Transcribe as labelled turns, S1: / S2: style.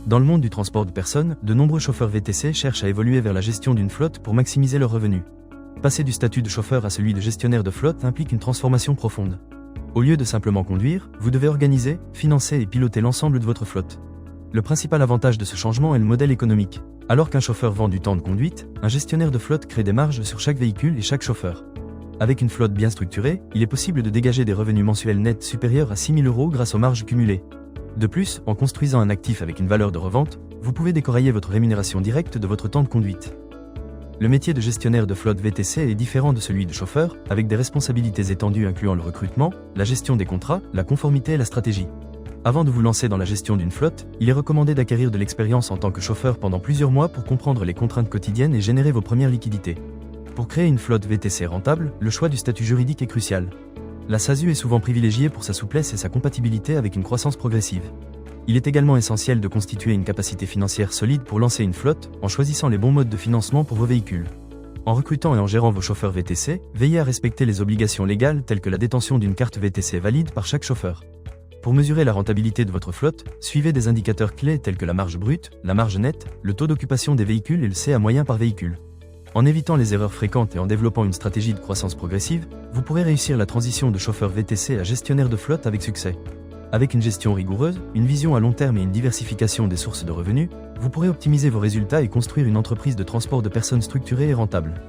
S1: Dans le monde du transport de personnes, de nombreux chauffeurs VTC cherchent à évoluer vers la gestion d'une flotte pour maximiser leurs revenus. Passer du statut de chauffeur à celui de gestionnaire de flotte implique une transformation profonde. Au lieu de simplement conduire, vous devez organiser, financer et piloter l'ensemble de votre flotte. Le principal avantage de ce changement est le modèle économique. Alors qu'un chauffeur vend du temps de conduite, un gestionnaire de flotte crée des marges sur chaque véhicule et chaque chauffeur. Avec une flotte bien structurée, il est possible de dégager des revenus mensuels nets supérieurs à 6 000 € grâce aux marges cumulées. De plus, en construisant un actif avec une valeur de revente, vous pouvez décorréler votre rémunération directe de votre temps de conduite. Le métier de gestionnaire de flotte VTC est différent de celui de chauffeur, avec des responsabilités étendues incluant le recrutement, la gestion des contrats, la conformité et la stratégie. Avant de vous lancer dans la gestion d'une flotte, il est recommandé d'acquérir de l'expérience en tant que chauffeur pendant plusieurs mois pour comprendre les contraintes quotidiennes et générer vos premières liquidités. Pour créer une flotte VTC rentable, le choix du statut juridique est crucial. La SASU est souvent privilégiée pour sa souplesse et sa compatibilité avec une croissance progressive. Il est également essentiel de constituer une capacité financière solide pour lancer une flotte, en choisissant les bons modes de financement pour vos véhicules. En recrutant et en gérant vos chauffeurs VTC, veillez à respecter les obligations légales telles que la détention d'une carte VTC valide par chaque chauffeur. Pour mesurer la rentabilité de votre flotte, suivez des indicateurs clés tels que la marge brute, la marge nette, le taux d'occupation des véhicules et le CA moyen par véhicule. En évitant les erreurs fréquentes et en développant une stratégie de croissance progressive, vous pourrez réussir la transition de chauffeur VTC à gestionnaire de flotte avec succès. Avec une gestion rigoureuse, une vision à long terme et une diversification des sources de revenus, vous pourrez optimiser vos résultats et construire une entreprise de transport de personnes structurée et rentable.